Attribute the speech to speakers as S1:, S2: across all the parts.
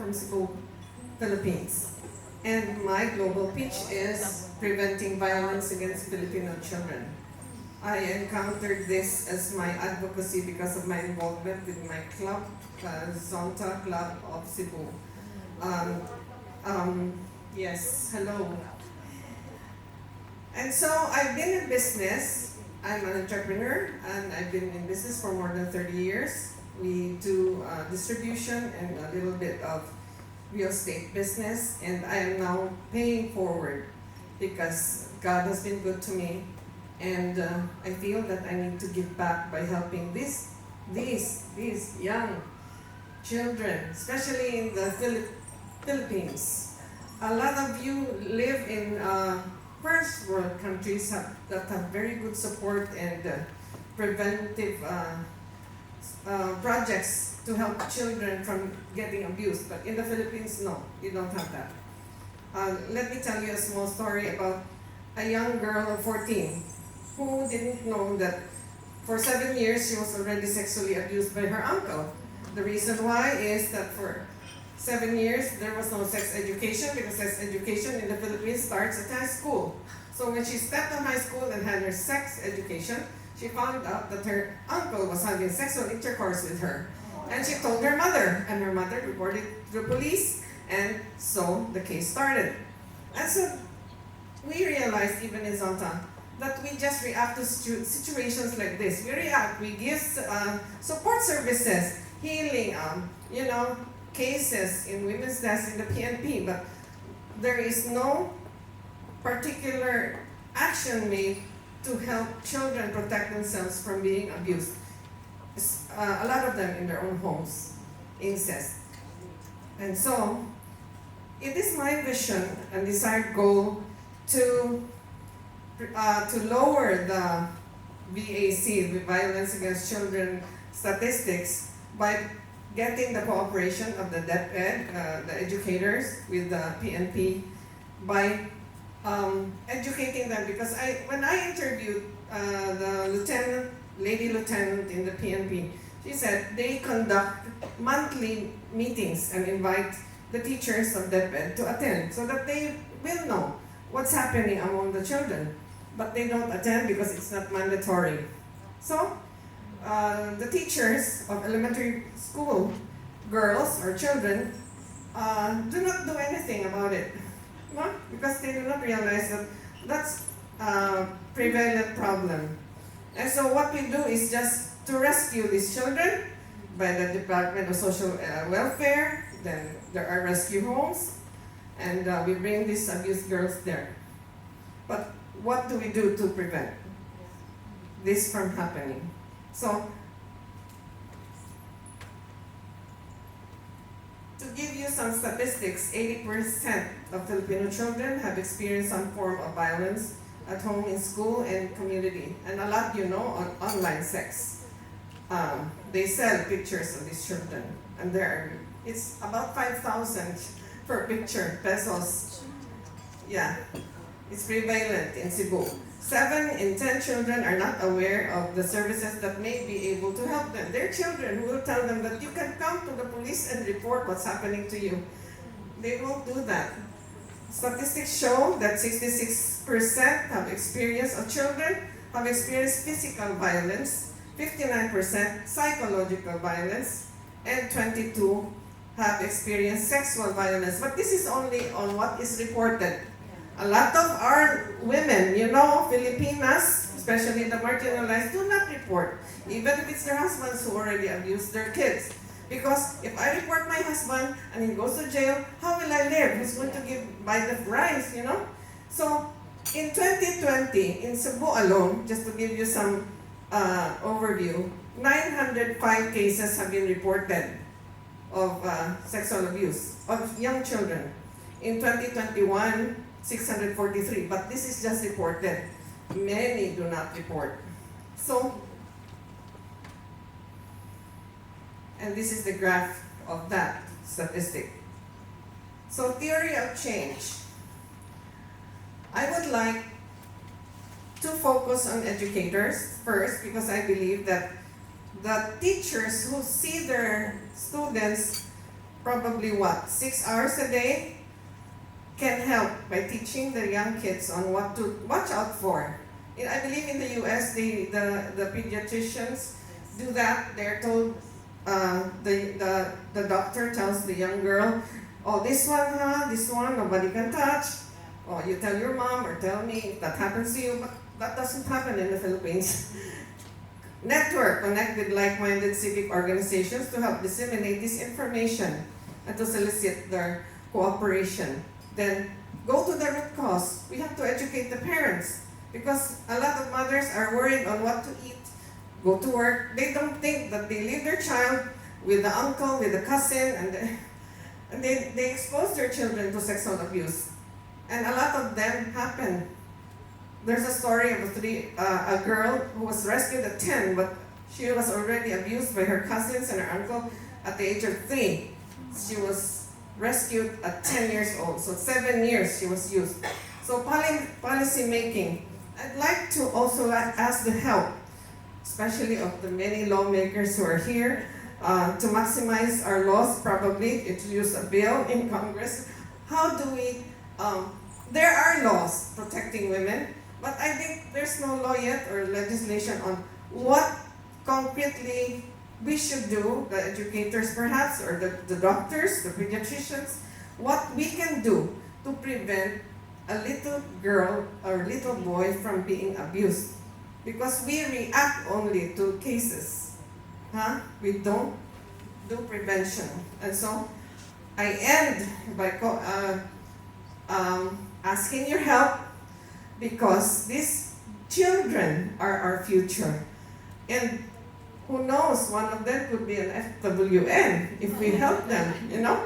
S1: from Cebu, Philippines. And my global pitch is preventing violence against Filipino children. I encountered this as my advocacy because of my involvement with my club, Zonta Club of Cebu. Um, yes, hello. And so I've been in business. I'm an entrepreneur and I've been in business for more than 30 years. We do distribution and a little bit of real estate business, and I am now paying forward because God has been good to me, and I feel that I need to give back by helping these young children, especially in the Philippines. A lot of you live in first world countries that have very good support and preventive projects to help children from getting abused. But in the Philippines, no, you don't have that. Let me tell you a small story about a young girl of 14 who didn't know that for 7 years she was already sexually abused by her uncle. The reason why is that for 7 years there was no sex education, because sex education in the Philippines starts at high school. So when she stepped on high school and had her sex education, she found out that her uncle was having sexual intercourse with her. And she told her mother, and her mother reported to the police, and so the case started. And so we realized, even in Zonta, that we just react to situations like this. We react, we give support services, healing, cases in women's deaths in the PNP, but there is no particular action made to help children protect themselves from being abused. A lot of them in their own homes, incest. And so, it is my vision and desired goal to lower the VAC, the Violence Against Children statistics, by getting the cooperation of the DepEd, the educators with the PNP, by educating them. Because when I interviewed the lady lieutenant in the PNP, she said they conduct monthly meetings and invite the teachers of DepEd to attend so that they will know what's happening among the children. But they don't attend because it's not mandatory. So, the teachers of elementary school, girls or children, do not do anything about it. No? Because they do not realize that that's a prevalent problem. And so what we do is just to rescue these children by the Department of Social Welfare. Then there are rescue homes, and we bring these abused girls there. But what do we do to prevent this from happening? So, to give you some statistics, 80% of Filipino children have experienced some form of violence at home, in school, and community. And a lot, on online sex. They sell pictures of these children, and it's about 5,000 per picture, pesos. Yeah, it's prevalent in Cebu. 7 in 10 children are not aware of the services that may be able to help them. Their children who will tell them that you can come to the police and report what's happening to you. They won't do that. Statistics show that 66% of children have experienced physical violence, 59% psychological violence, and 22% have experienced sexual violence. But this is only on what is reported. A lot of our women, Filipinas, especially the marginalized, do not report, even if it's their husbands who already abuse their kids. Because if I report my husband and he goes to jail, how will I live? Who's going to buy the rice, So, in 2020, in Cebu alone, just to give you some overview, 905 cases have been reported of sexual abuse of young children. In 2021, 643, but this is just reported. Many do not report. So, and this is the graph of that statistic. So, theory of change. I would like to focus on educators first, because I believe that the teachers who see their students probably what, 6 hours a day, can help by teaching the young kids on what to watch out for. I believe in the US, the pediatricians do that. They're told, the doctor tells the young girl, oh, this one, nobody can touch. Oh, you tell your mom or tell me if that happens to you, but that doesn't happen in the Philippines. Connect with like-minded civic organizations to help disseminate this information and to solicit their cooperation. Then go to the root cause. We have to educate the parents because a lot of mothers are worried on what to eat, go to work. They don't think that they leave their child with the uncle, with the cousin, and they expose their children to sexual abuse. And a lot of them happen. There's a story of a girl who was rescued at 10, but she was already abused by her cousins and her uncle at the age of 3. She was rescued at 10 years old, so 7 years she was used. So policy making. I'd like to also ask the help, especially of the many lawmakers who are here, to maximize our laws, probably introduce a bill in Congress. How do we, there are laws protecting women, but I think there's no law yet or legislation on what concretely we should do, the educators perhaps, or the doctors, the pediatricians, what we can do to prevent a little girl or little boy from being abused. Because we react only to cases. We don't do prevention. And so I end by asking your help because these children are our future. And who knows, one of them could be an FWN if we help them, you know?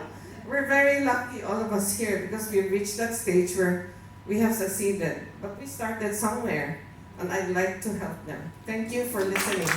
S1: We're very lucky, all of us here, because we've reached that stage where we have succeeded. But we started somewhere, and I'd like to help them. Thank you for listening.